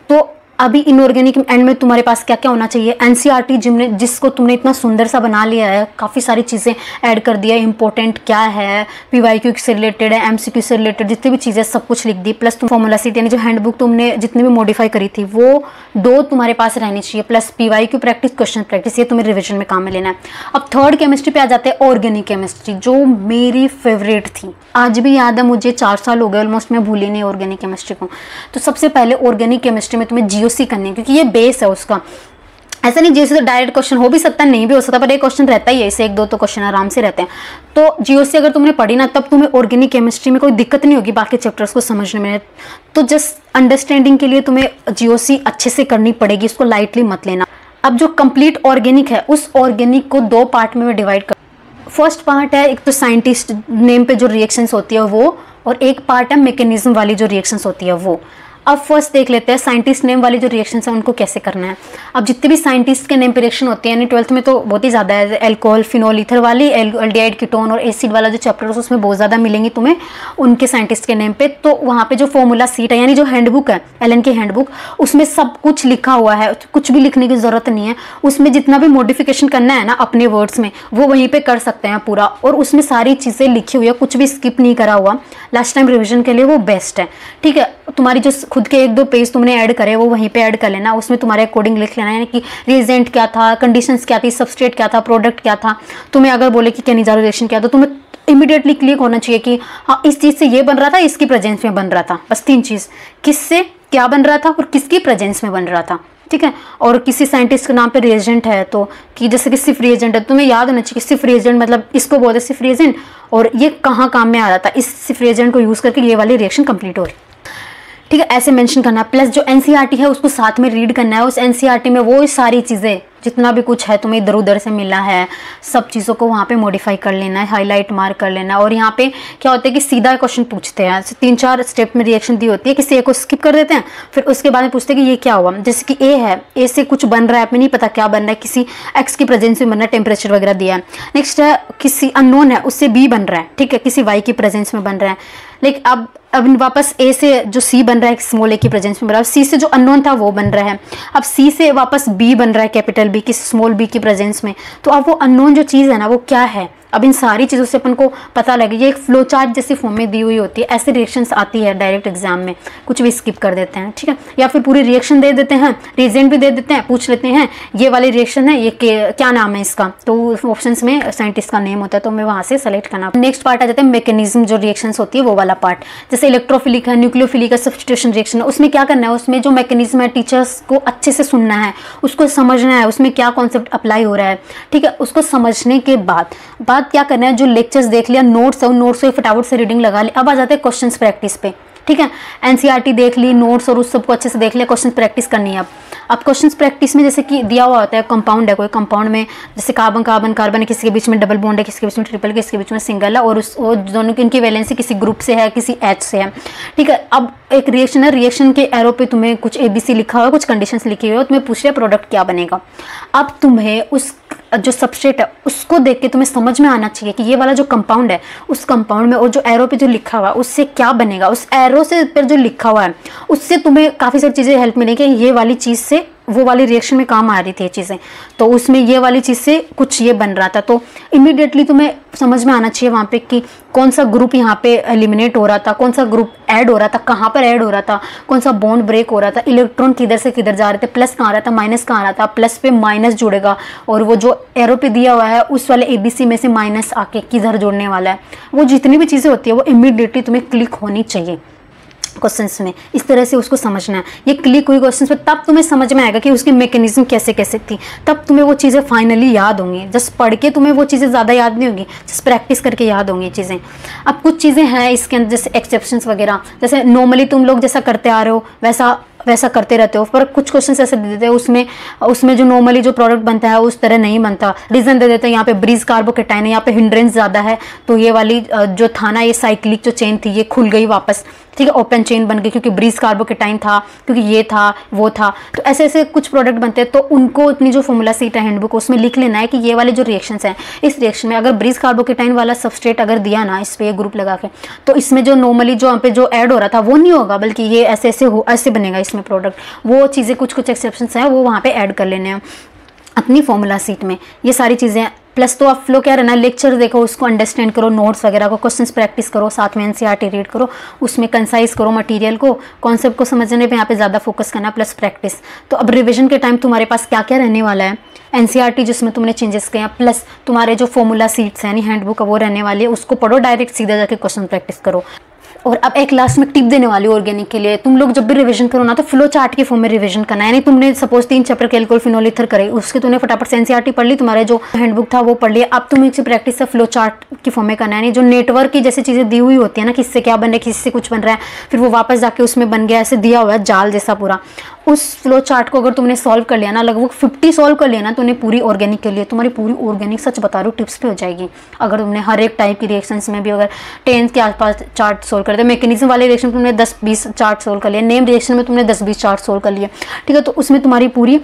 Speaker 1: तो अभी इनऑर्गेनिक एंड में तुम्हारे पास क्या क्या होना चाहिए, एनसीईआरटी जिसको तुमने इतना सुंदर सा बना लिया है, काफ़ी सारी चीज़ें ऐड कर दिया है, इंपॉर्टेंट क्या है, पीवाईक्यू से रिलेटेड है, एमसीक्यू से रिलेटेड जितनी भी चीज़ें सब कुछ लिख दी। प्लस तुम फॉर्मूला सीट यानी जो हैंडबुक तुमने जितनी भी मॉडिफाई करी थी वो 2 तुम्हारे पास रहनी चाहिए, plus PYQ practice, question practice, ये तुम्हें रिविजन में काम में लेना है। अब थर्ड केमिस्ट्री पे आ जाते हैं, ऑर्गेनिक केमिस्ट्री, जो मेरी फेवरेट थी। आज भी याद है मुझे, 4 साल हो गए ऑलमोस्ट, मैं भूली नहीं ऑर्गेनिक केमिस्ट्री को। तो सबसे पहले ऑर्गेनिक केमिस्ट्री में तुम्हें जीओसी करनी है, क्योंकि ये बेस है उसका। ऐसा नहीं जीओसी तो डायरेक्ट क्वेश्चन हो भी सकता है, नहीं भी हो सकता, पर एक क्वेश्चन रहता ही है, इसे 1-2 तो क्वेश्चन आराम से रहते हैं। तो जीओसी अगर तुमने पढ़ी ना, तब तुम्हें ऑर्गेनिक केमिस्ट्री में कोई दिक्कत नहीं होगी बाकी चैप्टर्स को समझने में। तो जस्ट अंडरस्टैंडिंग के लिए तुम्हें जीओसी अच्छे से करनी पड़ेगी, इसको लाइटली मत लेना। अब जो कंप्लीट ऑर्गेनिक है, उस ऑर्गेनिक को 2 पार्ट में डिवाइड कर। फर्स्ट पार्ट है एक तो साइंटिस्ट नेम पे जो रिएक्शंस होती है वो, और एक पार्ट है मैकेनिज्म वाली जो रिएक्शंस होती है वो। अब फर्स्ट देख लेते हैं साइंटिस्ट नेम वाली जो रिएक्शंस हैं उनको कैसे करना है। अब जितने भी साइंटिस्ट के नेम पे रिएक्शन होती है, यानी 12th में तो बहुत ही ज़्यादा है, एल्कोहल, फिनोल ईथर वाली, एल्डिहाइड, कीटोन और एसिड वाला जो चैप्टर है उसमें बहुत ज़्यादा मिलेंगी तुम्हें उनके साइंटिस्ट के नेम पे। तो वहाँ पे जो फॉर्मूला सीट है, यानी जो हैंडबुक है एलन की हैंडबुक, उसमें सब कुछ लिखा हुआ है, कुछ भी लिखने की ज़रूरत नहीं है। उसमें जितना भी मॉडिफिकेशन करना है ना अपने वर्ड्स में, वो वहीं पर कर सकते हैं पूरा, और उसमें सारी चीज़ें लिखी हुई है, कुछ भी स्किप नहीं करा हुआ। लास्ट टाइम रिविजन के लिए वो बेस्ट है, ठीक है। तुम्हारी जो खुद के 1-2 पेज तुमने ऐड करे वो वहीं पे ऐड कर लेना, उसमें तुम्हारे अकॉर्डिंग लिख लेना, यानी कि रिएजेंट क्या था, कंडीशंस क्या थी, सबस्ट्रेट क्या था, प्रोडक्ट क्या था। तुम्हें अगर बोले कि कैनिज़ारो रिएक्शन क्या था, तुम्हें इमीडिएटली क्लिक होना चाहिए कि हाँ इस चीज़ से ये बन रहा था, इसकी प्रेजेंस में बन रहा था। बस 3 चीज़, किससे क्या बन रहा था और किसकी प्रेजेंस में बन रहा था, ठीक है। और किसी साइंटिस्ट के नाम पे रिएजेंट है तो कि जैसे कि सिर्फ रिएजेंट है, तुम्हें याद होना चाहिए कि सिर्फ रिएजेंट मतलब इसको बोलते सिर्फ रिएजेंट, और ये कहाँ काम में आ रहा था, इस सिर्फ रिएजेंट को यूज़ करके ये वाली रिएक्शन कंप्लीट हो रही, ठीक है। ऐसे मेंशन करना है। प्लस जो एनसीईआरटी है उसको साथ में रीड करना है। उस एनसीईआरटी में वो सारी चीज़ें जितना भी कुछ है तुम्हें इधर उधर से मिला है, सब चीज़ों को वहाँ पे मॉडिफाई कर लेना है, हाईलाइट मार्क कर लेना है। और यहाँ पे क्या होता है कि सीधा क्वेश्चन पूछते हैं, 3-4 स्टेप में रिएक्शन दी होती है, किसी एक को स्किप कर देते हैं, फिर उसके बाद में पूछते हैं कि ये क्या हुआ। जैसे कि ए है, ए से कुछ बन रहा है, हमें नहीं पता क्या बन रहा है, किसी एक्स की प्रेजेंस में बन रहा है, टेम्परेचर वगैरह दिया है। नेक्स्ट है किसी अननोन है, उससे बी बन रहा है, ठीक है, किसी वाई की प्रेजेंस में बन रहा है। लेकिन अब वापस ए से जो सी बन रहा है स्मॉल ए की प्रेजेंस में बन रहा है, सी से जो अननोन था वो बन रहा है। अब सी से वापस बी बन रहा है, कैपिटल बी, किसी स्मॉल बी की प्रेजेंस में। तो अब वो अननोन जो चीज़ है ना वो क्या है, अब इन सारी चीज़ों से अपन को पता लगे। ये एक फ्लो चार्ट जैसी फॉर्म में दी हुई होती है। ऐसे रिएक्शंस आती है डायरेक्ट एग्जाम में, कुछ भी स्किप कर देते हैं, ठीक है। या फिर पूरी रिएक्शन दे देते हैं, रीजेंट भी दे देते हैं, पूछ लेते हैं ये वाली रिएक्शन है, ये क्या नाम है इसका, तो ऑप्शंस में साइंटिस्ट का नेम होता है, तो हमें वहाँ से सेलेक्ट करना। नेक्स्ट पार्ट आ जाता है मैकेनिज्म, जो रिएक्शंस होती है वो वाला पार्ट। जैसे इलेक्ट्रोफिलिक है, न्यूक्लियोफिलिक है, सब्स्टिट्यूशन रिएक्शन है, उसमें क्या करना है, उसमें जो मैकेनिज्म है टीचर्स को अच्छे से सुनना है, उसको समझना है, उसमें क्या कॉन्सेप्ट अप्लाई हो रहा है, ठीक है। उसको समझने के बाद क्या करना है, जो लेक्चर्स देख लिया, नोट्स है, उन नोट्स से फटाफट से रीडिंग लगा ली। अब आ जाते हैं क्वेश्चंस प्रैक्टिस पे। ठीक है। एनसीईआरटी देख ली, नोट्स और उस सबको अच्छे से देख लिया, क्वेश्चन प्रैक्टिस करनी है। अब क्वेश्चन प्रैक्टिस में जैसे कि दिया हुआ होता है कंपाउंड है, कोई कंपाउंड में जैसे कार्बन कार्बन कार्बन है, किसी के बीच में डबल बॉन्ड है, किसी के बीच में ट्रिपल, किसी के बीच में सिंगल है, और उस दोनों की इनकी वैलेंसी किसी ग्रुप से है, किसी एच से है, ठीक है। अब एक रिएक्शन है, रिएक्शन के एरो पे तुम्हें कुछ ABC लिखा हुआ है, कुछ कंडीशंस लिखी हुई है, तुम्हें पूछ रहे प्रोडक्ट क्या बनेगा। अब तुम्हें उस जो सबस्ट्रेट है उसको देख के तुम्हें समझ में आना चाहिए कि ये वाला जो कंपाउंड है, उस कंपाउंड में और जो एरो पे जो लिखा हुआ है उससे क्या बनेगा। उस एरो से पर जो लिखा हुआ है उससे तुम्हें काफ़ी सारी चीज़ें हेल्प मिलेगी। ये वाली चीज़ से वो वाली रिएक्शन में काम आ रही थी ये चीज़ें, तो उसमें ये वाली चीज़ से कुछ ये बन रहा था, तो इमीडिएटली तुम्हें समझ में आना चाहिए वहाँ पे कि कौन सा ग्रुप यहाँ पे एलिमिनेट हो रहा था, कौन सा ग्रुप ऐड हो रहा था, कहाँ पर ऐड हो रहा था, कौन सा बॉन्ड ब्रेक हो रहा था, इलेक्ट्रॉन किधर से किधर जा रहे थे, प्लस कहाँ आ रहा था, माइनस कहाँ आ रहा था, प्लस पे माइनस जुड़ेगा, और वो जो एरो पे दिया हुआ है उस वाले ABC में से माइनस आके किधर जोड़ने वाला है। वो जितनी भी चीज़ें होती है वो इमीडिएटली तुम्हें क्लिक होनी चाहिए क्वेश्चंस में, इस तरह से उसको समझना है। ये क्लिक हुई क्वेश्चंस पे तब तुम्हें समझ में आएगा कि उसकी मैकेनिज्म कैसे कैसे थी, तब तुम्हें वो चीज़ें फाइनली याद होंगी। जस्ट पढ़ के तुम्हें वो चीज़ें ज़्यादा याद नहीं होंगी, जस्ट प्रैक्टिस करके याद होंगी चीज़ें। अब कुछ चीज़ें हैं इसके अंदर जैसे एक्सेप्शंस वगैरह, जैसे नॉर्मली तुम लोग जैसा करते आ रहे हो वैसा करते रहते हो, पर कुछ क्वेश्चंस ऐसे दे देते हैं उसमें जो नॉर्मली जो प्रोडक्ट बनता है उस तरह नहीं बनता। रीजन दे देते हैं यहाँ पे ब्रीज कार्बोकेटाइन है, यहाँ पे हिंड्रेंस ज़्यादा है, तो ये वाली जो था ना, ये साइक्लिक जो चेन थी ये खुल गई वापस, ठीक है, ओपन चेन बन गई क्योंकि ब्रीज कार्बोकेटाइन था, क्योंकि ये था वो था। तो ऐसे ऐसे कुछ प्रोडक्ट बनते हैं, तो उनको अपनी जो फॉर्मूला सीट है हैंडबुक उसमें लिख लेना है कि ये वाले जो रिएक्शंस हैं, इस रिएक्शन में अगर ब्रीज कार्बोकेटाइन वाला सबस्ट्रेट अगर दिया ना इस पे ग्रुप लगा के, तो इसमें जो नॉर्मली जो यहाँ पे जो ऐड हो रहा था वो नहीं होगा, बल्कि ये ऐसे बनेगा इसमें प्रोडक्ट। वो चीज़ें कुछ एक्सेप्शंस हैं वो वहाँ पे ऐड कर लेने हैं अपनी फॉर्मूला सीट में, ये सारी चीज़ें। प्लस तो आप फ्लो क्या रहना, लेक्चर देखो, उसको अंडरस्टैंड करो, नोट्स वगैरह को, क्वेश्चंस प्रैक्टिस करो, साथ में एनसीईआरटी रीड करो, उसमें कंसाइज करो मटेरियल को, कॉन्सेप्ट को समझने पे यहाँ पे ज़्यादा फोकस करना, प्लस प्रैक्टिस। तो अब रिवीजन के टाइम तुम्हारे पास क्या क्या रहने वाला है, एनसीईआरटी जिसमें तुमने चेंजेस किए, प्लस तुम्हारे जो फॉर्मूला सीट्स हैं यानी हैंडबुक वो रहने वाली है, उसको पढ़ो, डायरेक्ट सीधा जाके क्वेश्चन प्रैक्टिस करो। और अब एक लास्ट में टिप देने वाली ऑर्गेनिक के लिए, तुम लोग जब भी रिवीजन करो ना तो फ्लो चार्ट के फॉर्म में रिवीजन करना है। यानी तुमने सपोज 3 चैप्टर के एल्कोहल फिनोल ईथर करे, उसके तुमने फटाफट से एनसीईआरटी पढ़ ली, तुम्हारे जो हैंडबुक था वो पढ़ लिया, अब तुम्हें इसे प्रैक्टिस से फ्लो चार्ट की फॉर्म में करना है। यानी जो नेटवर्क की जैसे चीज़ें दी हुई होती है ना, किससे क्या बन रहा है, किससे कुछ बन रहा है, फिर वो वापस जाके उसमें बन गया, ऐसे दिया हुआ है जाल जैसा पूरा, उस फ्लो चार्ट को अगर तुमने सॉल्व कर लिया ना, लगभग 50 सॉल्व कर लिया ना, तुमने पूरी ऑर्गेनिक के लिए, तुम्हारी पूरी ऑर्गेनिक सच बता रही हूँ टिप्स पे हो जाएगी। अगर तुमने हर एक टाइप की रिएक्शंस में भी अगर 10 के आसपास चार्ट सोल्व कर दे, मैकेनिज्म वाले रिएक्शन तुमने 10-20 चार्ट सोल्व कर लिए, नेम रिएक्शन में तुमने 10-20 चार्ट सोल्व कर लिए, ठीक है, तो उसमें तुम्हारी पूरी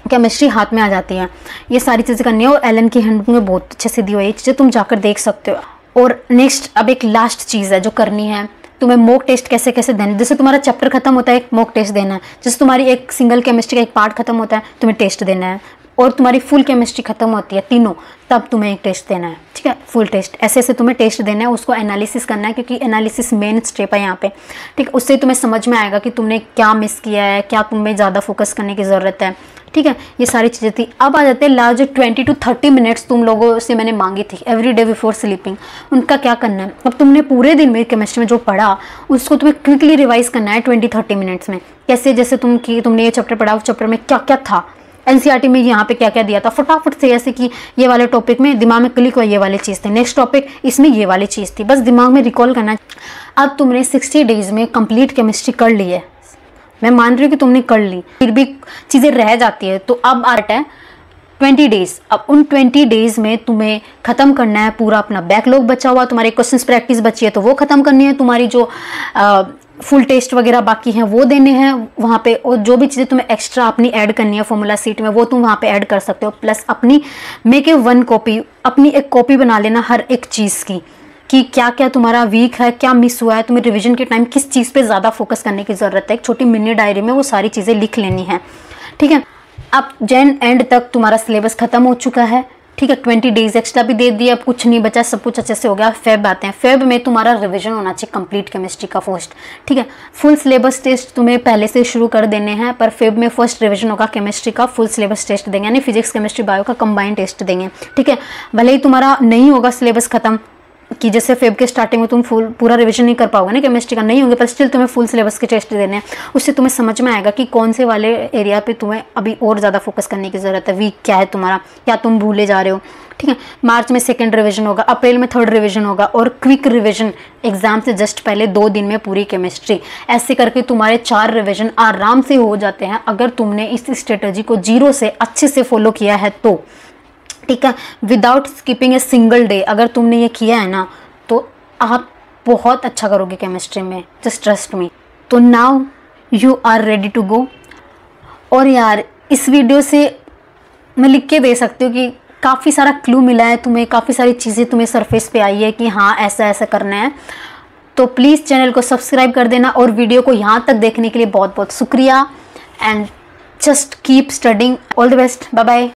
Speaker 1: केमिस्ट्री हाथ में आ जाती है। ये सारी चीज़ें करनी है और एलन की हैंडबुक में बहुत अच्छे से दी हुई है ये चीज़ें, तुम जाकर देख सकते हो। और नेक्स्ट अब एक लास्ट चीज़ है जो करनी है, तुम्हें मॉक टेस्ट कैसे कैसे देना है। जैसे तुम्हारा चैप्टर खत्म होता है एक मॉक टेस्ट देना है, जैसे तुम्हारी एक सिंगल केमिस्ट्री का एक पार्ट खत्म होता है तुम्हें टेस्ट देना है, और तुम्हारी फुल केमिस्ट्री खत्म होती है तीनों, तब तुम्हें एक टेस्ट देना है, ठीक है, फुल टेस्ट। ऐसे ऐसे तुम्हें टेस्ट देना है, उसको एनालिसिस करना है, क्योंकि एनालिसिस मेन स्टेप है यहाँ पे, ठीक है। उससे तुम्हें समझ में आएगा कि तुमने क्या मिस किया है, क्या तुम्हें ज़्यादा फोकस करने की ज़रूरत है, ठीक है। ये सारी चीज़ें थी। अब आ जाते हैं लास्ट जो 20 to 30 मिनट्स तुम लोगों से मैंने मांगी थी एवरी डे बिफोर स्लीपिंग, उनका क्या करना है। अब तुमने पूरे दिन में केमिस्ट्री में जो पढ़ा उसको तुम्हें क्विकली रिवाइज करना है 20-30 मिनट्स में। कैसे, जैसे तुमने ये चैप्टर पढ़ा, उस चैप्टर में क्या क्या था, एनसीईआरटी में यहाँ पे क्या क्या दिया था, फटाफट से, जैसे कि ये वाले टॉपिक में दिमाग में क्लिक हुआ ये वाली चीज़ थी, नेक्स्ट टॉपिक इसमें ये वाली चीज़ थी, बस दिमाग में रिकॉल करना है। अब तुमने 60 डेज में कंप्लीट केमिस्ट्री कर ली है, मैं मान रही हूँ कि तुमने कर ली, फिर भी चीज़ें रह जाती है, तो अब आर्ट है 20 डेज। अब उन 20 डेज में तुम्हें ख़त्म करना है पूरा अपना बैकलॉग बचा हुआ, तुम्हारे क्वेश्चंस प्रैक्टिस बची है तो वो ख़त्म करनी है, तुम्हारी जो फुल टेस्ट वगैरह बाकी हैं वो देने हैं वहाँ पे, और जो भी चीज़ें तुम्हें एक्स्ट्रा अपनी ऐड करनी है फॉर्मूला सीट में वो तुम वहाँ पे ऐड कर सकते हो। प्लस अपनी मेक ए 1 कॉपी, अपनी एक कॉपी बना लेना हर एक चीज़ की, कि क्या क्या तुम्हारा वीक है, क्या मिस हुआ है, तुम्हें रिवीजन के टाइम किस चीज़ पे ज़्यादा फोकस करने की ज़रूरत है। एक छोटी मिनी डायरी में वो सारी चीज़ें लिख लेनी है, ठीक है। अब जैन एंड तक तुम्हारा सिलेबस ख़त्म हो चुका है, ठीक है। 20 डेज एक्स्ट्रा भी दे दिए, अब कुछ नहीं बचा, सब कुछ अच्छे से हो गया। फेब आते हैं, फेब में तुम्हारा रिवीजन होना चाहिए कंप्लीट केमिस्ट्री का फर्स्ट, ठीक है। फुल सिलेबस टेस्ट तुम्हें पहले से शुरू कर देने हैं, पर फेब में फर्स्ट रिवीजन होगा केमिस्ट्री का, फुल सिलेबस टेस्ट देंगे, यानी फिजिक्स केमिस्ट्री बायो का कंबाइंड टेस्ट देंगे, ठीक है। भले ही तुम्हारा नहीं होगा सिलेबस खत्म, कि जैसे फेब के स्टार्टिंग में तुम पूरा रिवीजन नहीं कर पाओगे ना केमिस्ट्री का, नहीं होंगे, पर स्टिल तुम्हें फुल सिलेबस के टेस्ट देने हैं। उससे तुम्हें समझ में आएगा कि कौन से वाले एरिया पे तुम्हें अभी और ज़्यादा फोकस करने की ज़रूरत है, वीक क्या है तुम्हारा, क्या तुम भूले जा रहे हो। ठीक है, मार्च में सेकेंड रिविजन होगा, अप्रैल में थर्ड रिविजन होगा, और क्विक रिविजन एग्जाम से जस्ट पहले 2 दिन में पूरी केमिस्ट्री। ऐसे करके तुम्हारे 4 रिविजन आराम से हो जाते हैं अगर तुमने इस स्ट्रेटजी को 0 से अच्छे से फॉलो किया है तो। ठीक है, without skipping a single day अगर तुमने ये किया है ना तो आप बहुत अच्छा करोगे केमिस्ट्री में, जस्ट ट्रस्ट मी। तो now you are ready to go. और यार इस वीडियो से मैं लिख के दे सकती हूँ कि काफ़ी सारा क्लू मिला है तुम्हें, काफ़ी सारी चीज़ें तुम्हें सरफेस पे आई है कि हाँ ऐसा ऐसा करना है। तो प्लीज़ चैनल को सब्सक्राइब कर देना, और वीडियो को यहाँ तक देखने के लिए बहुत बहुत शुक्रिया। And just keep studying. All the best, bye bye.